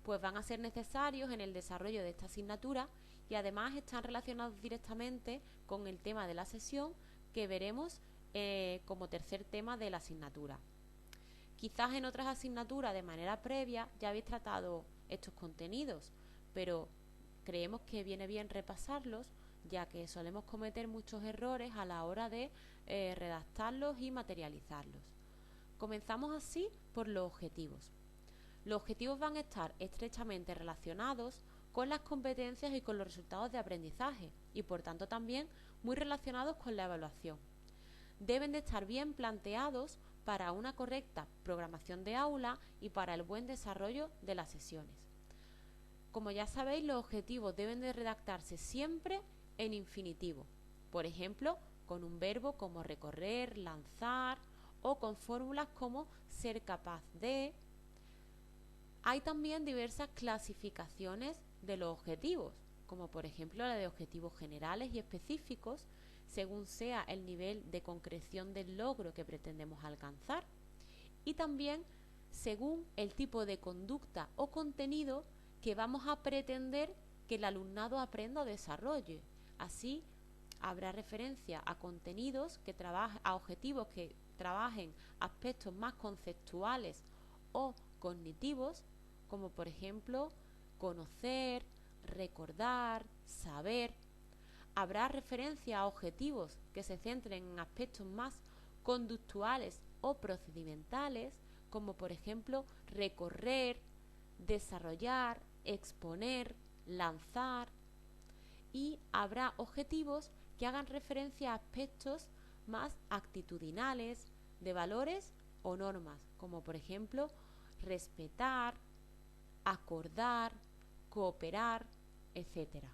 Pues van a ser necesarios en el desarrollo de esta asignatura y además están relacionados directamente con el tema de la sesión que veremos como tercer tema de la asignatura. Quizás en otras asignaturas de manera previa ya habéis tratado estos contenidos, pero creemos que viene bien repasarlos, ya que solemos cometer muchos errores a la hora de redactarlos y materializarlos. Comenzamos así por los objetivos. Los objetivos van a estar estrechamente relacionados con las competencias y con los resultados de aprendizaje y por tanto también muy relacionados con la evaluación. Deben de estar bien planteados para una correcta programación de aula y para el buen desarrollo de las sesiones. Como ya sabéis, los objetivos deben de redactarse siempre en infinitivo, por ejemplo, con un verbo como recorrer, lanzar o con fórmulas como ser capaz de. Hay también diversas clasificaciones de los objetivos, como por ejemplo la de objetivos generales y específicos, según sea el nivel de concreción del logro que pretendemos alcanzar, y también según el tipo de conducta o contenido que vamos a pretender que el alumnado aprenda o desarrolle. Así, habrá referencia a contenidos a objetivos que trabajen aspectos más conceptuales o cognitivos, como por ejemplo conocer, recordar, saber. Habrá referencia a objetivos que se centren en aspectos más conductuales o procedimentales, como por ejemplo recorrer, desarrollar, exponer, lanzar. Y habrá objetivos que hagan referencia a aspectos más actitudinales, de valores o normas, como por ejemplo respetar, acordar, cooperar, etc.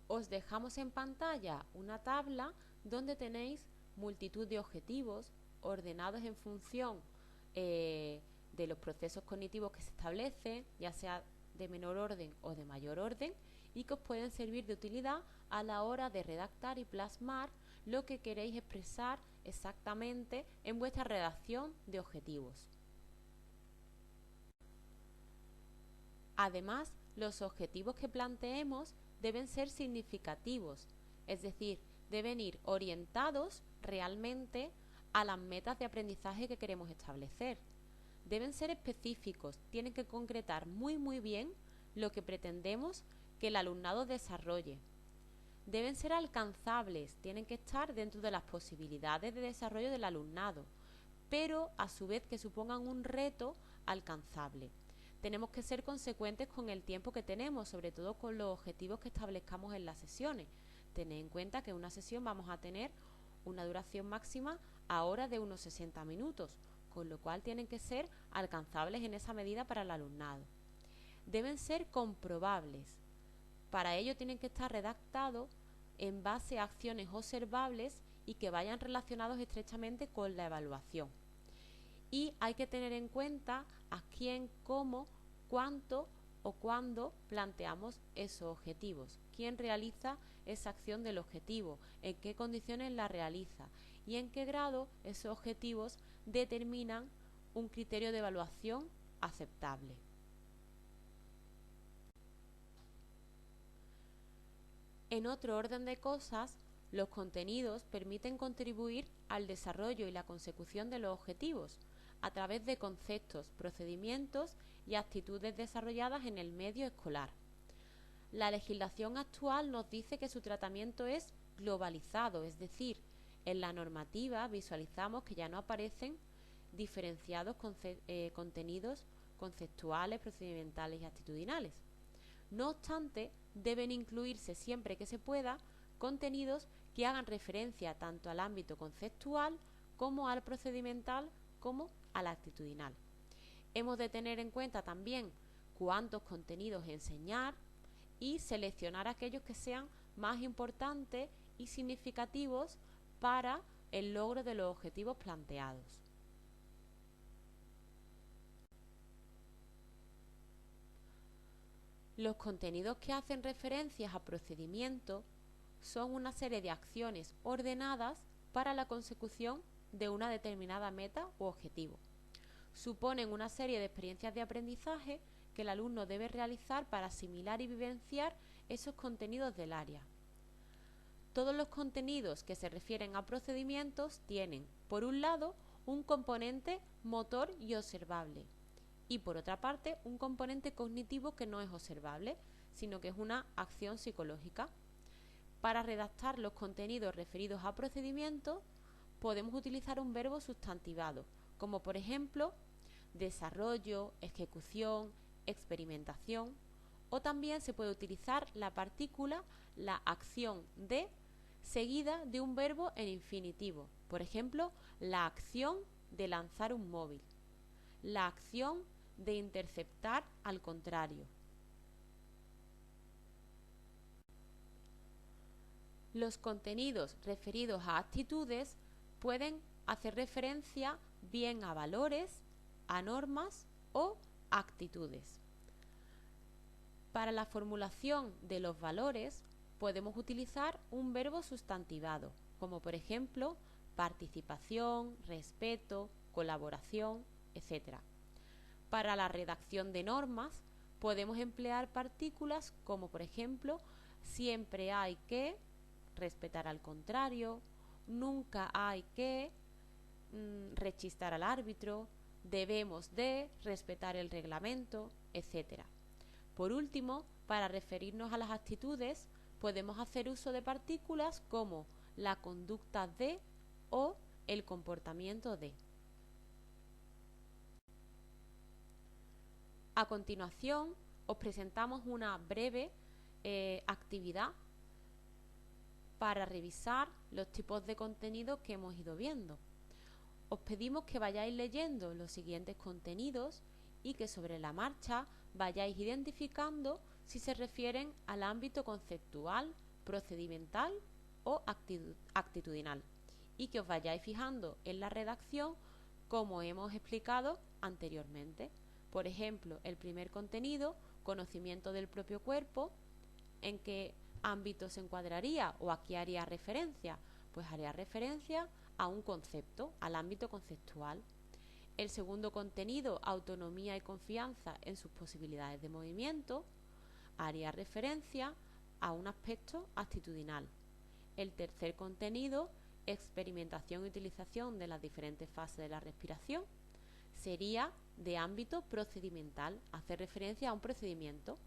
Os dejamos en pantalla una tabla donde tenéis multitud de objetivos ordenados en función de los procesos cognitivos que se establecen, ya sea de menor orden o de mayor orden, y que os pueden servir de utilidad a la hora de redactar y plasmar lo que queréis expresar exactamente en vuestra redacción de objetivos. Además, los objetivos que planteemos deben ser significativos, es decir, deben ir orientados realmente a las metas de aprendizaje que queremos establecer. Deben ser específicos, tienen que concretar muy bien lo que pretendemos que el alumnado desarrolle. Deben ser alcanzables, tienen que estar dentro de las posibilidades de desarrollo del alumnado, pero a su vez que supongan un reto alcanzable. Tenemos que ser consecuentes con el tiempo que tenemos, sobre todo con los objetivos que establezcamos en las sesiones. Tened en cuenta que en una sesión vamos a tener una duración máxima ahora de unos 60 minutos, con lo cual tienen que ser alcanzables en esa medida para el alumnado. Deben ser comprobables. Para ello tienen que estar redactados en base a acciones observables y que vayan relacionados estrechamente con la evaluación. Y hay que tener en cuenta a quién, cómo, cuánto o cuándo planteamos esos objetivos, quién realiza esa acción del objetivo, en qué condiciones la realiza y en qué grado esos objetivos determinan un criterio de evaluación aceptable. En otro orden de cosas, los contenidos permiten contribuir al desarrollo y la consecución de los objetivos a través de conceptos, procedimientos y actitudes desarrolladas en el medio escolar. La legislación actual nos dice que su tratamiento es globalizado, es decir, en la normativa visualizamos que ya no aparecen diferenciados contenidos conceptuales, procedimentales y actitudinales. No obstante, deben incluirse siempre que se pueda contenidos que hagan referencia tanto al ámbito conceptual como al procedimental como al actitudinal. Hemos de tener en cuenta también cuántos contenidos enseñar y seleccionar aquellos que sean más importantes y significativos para el logro de los objetivos planteados. Los contenidos que hacen referencias a procedimientos son una serie de acciones ordenadas para la consecución de una determinada meta u objetivo. Suponen una serie de experiencias de aprendizaje que el alumno debe realizar para asimilar y vivenciar esos contenidos del área. Todos los contenidos que se refieren a procedimientos tienen, por un lado, un componente motor y observable, y por otra parte, un componente cognitivo que no es observable, sino que es una acción psicológica. Para redactar los contenidos referidos a procedimientos, podemos utilizar un verbo sustantivado, como por ejemplo, desarrollo, ejecución, experimentación, o también se puede utilizar la partícula, la acción de, seguida de un verbo en infinitivo. Por ejemplo, la acción de lanzar un móvil, la acción de interceptar al contrario. Los contenidos referidos a actitudes pueden hacer referencia bien a valores, a normas o actitudes. Para la formulación de los valores podemos utilizar un verbo sustantivado, como por ejemplo participación, respeto, colaboración, etc. Para la redacción de normas podemos emplear partículas como por ejemplo siempre hay que, respetar al contrario, nunca hay que, rechistar al árbitro, debemos de, respetar el reglamento, etc. Por último, para referirnos a las actitudes, podemos hacer uso de partículas como la conducta de o el comportamiento de. A continuación, os presentamos una breve actividad para revisar los tipos de contenidos que hemos ido viendo. Os pedimos que vayáis leyendo los siguientes contenidos y que sobre la marcha vayáis identificando si se refieren al ámbito conceptual, procedimental o actitudinal, y que os vayáis fijando en la redacción como hemos explicado anteriormente. Por ejemplo, el primer contenido, conocimiento del propio cuerpo, ¿en qué ámbito se encuadraría o a qué haría referencia? Pues haría referencia a un concepto, al ámbito conceptual. El segundo contenido, autonomía y confianza en sus posibilidades de movimiento, haría referencia a un aspecto actitudinal. El tercer contenido, experimentación y utilización de las diferentes fases de la respiración, sería de ámbito procedimental, hace referencia a un procedimiento.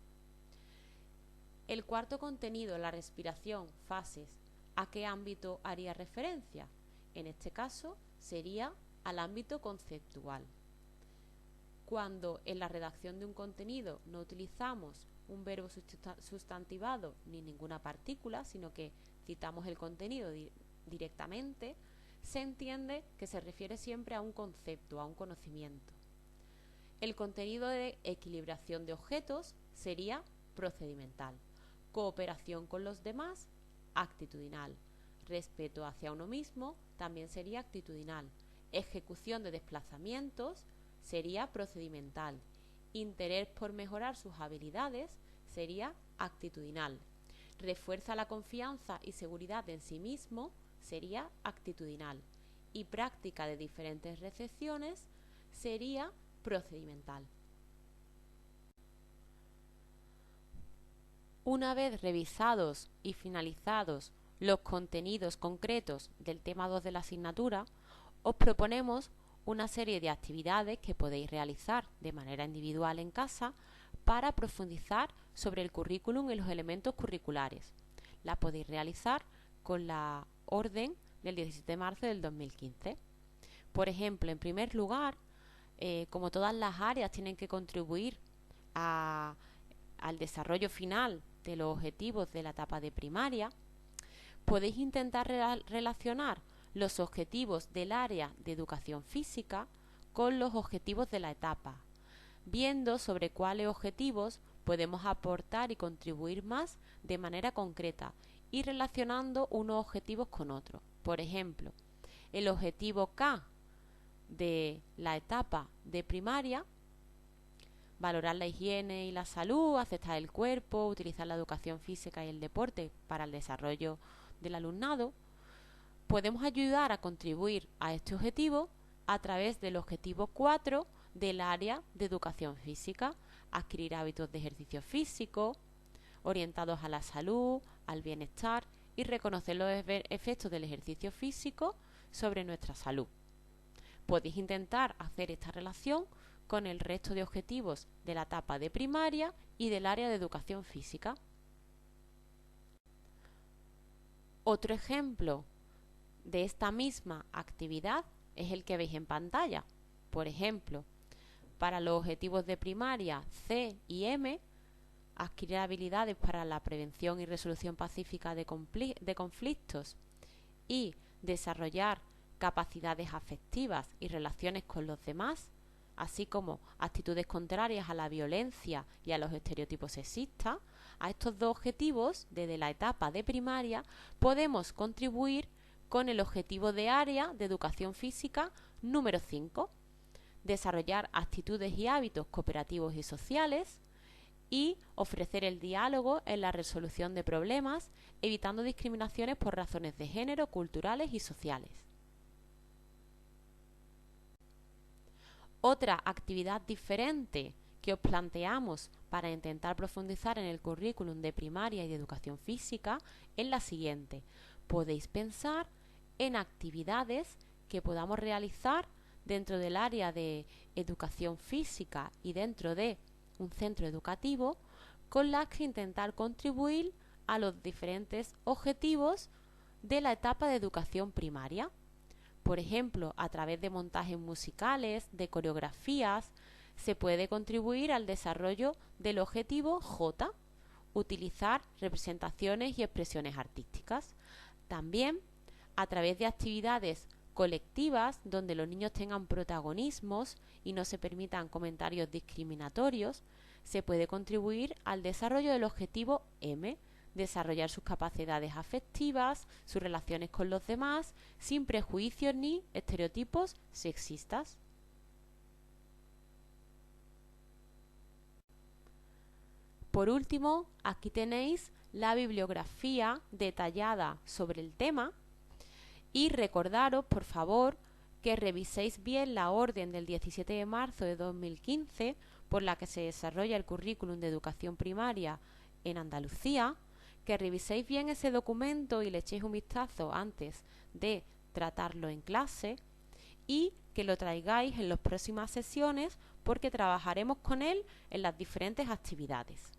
El cuarto contenido, la respiración, fases, ¿a qué ámbito haría referencia? En este caso sería al ámbito conceptual. Cuando en la redacción de un contenido no utilizamos un verbo sustantivado ni ninguna partícula, sino que citamos el contenido directamente, se entiende que se refiere siempre a un concepto, a un conocimiento. El contenido de equilibración de objetos sería procedimental. Cooperación con los demás, actitudinal. Respeto hacia uno mismo también sería actitudinal. Ejecución de desplazamientos sería procedimental. Interés por mejorar sus habilidades sería actitudinal. Refuerza la confianza y seguridad en sí mismo sería actitudinal. Y práctica de diferentes recepciones sería procedimental. Una vez revisados y finalizados los contenidos concretos del tema 2 de la asignatura, os proponemos una serie de actividades que podéis realizar de manera individual en casa para profundizar sobre el currículum y los elementos curriculares. La podéis realizar con la orden del 17 de marzo del 2015. Por ejemplo, en primer lugar, como todas las áreas tienen que contribuir al desarrollo final de los objetivos de la etapa de primaria, podéis intentar relacionar los objetivos del área de educación física con los objetivos de la etapa, viendo sobre cuáles objetivos podemos aportar y contribuir más de manera concreta y relacionando unos objetivos con otros. Por ejemplo, el objetivo K de la etapa de primaria valorar la higiene y la salud, aceptar el cuerpo, utilizar la educación física y el deporte para el desarrollo del alumnado, podemos ayudar a contribuir a este objetivo a través del objetivo 4 del área de educación física, adquirir hábitos de ejercicio físico orientados a la salud, al bienestar y reconocer los efectos del ejercicio físico sobre nuestra salud. Podéis intentar hacer esta relación con el resto de objetivos de la etapa de primaria y del área de educación física. Otro ejemplo de esta misma actividad es el que veis en pantalla. Por ejemplo, para los objetivos de primaria C y M, adquirir habilidades para la prevención y resolución pacífica de conflictos y desarrollar capacidades afectivas y relaciones con los demás, así como actitudes contrarias a la violencia y a los estereotipos sexistas. A estos dos objetivos, desde la etapa de primaria, podemos contribuir con el objetivo de área de educación física número 5, desarrollar actitudes y hábitos cooperativos y sociales y ofrecer el diálogo en la resolución de problemas, evitando discriminaciones por razones de género, culturales y sociales. Otra actividad diferente que os planteamos para intentar profundizar en el currículum de primaria y de educación física es la siguiente. Podéis pensar en actividades que podamos realizar dentro del área de educación física y dentro de un centro educativo con las que intentar contribuir a los diferentes objetivos de la etapa de educación primaria. Por ejemplo, a través de montajes musicales, de coreografías, se puede contribuir al desarrollo del objetivo J, utilizar representaciones y expresiones artísticas. También, a través de actividades colectivas donde los niños tengan protagonismos y no se permitan comentarios discriminatorios, se puede contribuir al desarrollo del objetivo M, desarrollar sus capacidades afectivas, sus relaciones con los demás, sin prejuicios ni estereotipos sexistas. Por último, aquí tenéis la bibliografía detallada sobre el tema y recordaros, por favor, que reviséis bien la orden del 17 de marzo de 2015 por la que se desarrolla el currículum de educación primaria en Andalucía, que reviséis bien ese documento y le echéis un vistazo antes de tratarlo en clase y que lo traigáis en las próximas sesiones porque trabajaremos con él en las diferentes actividades.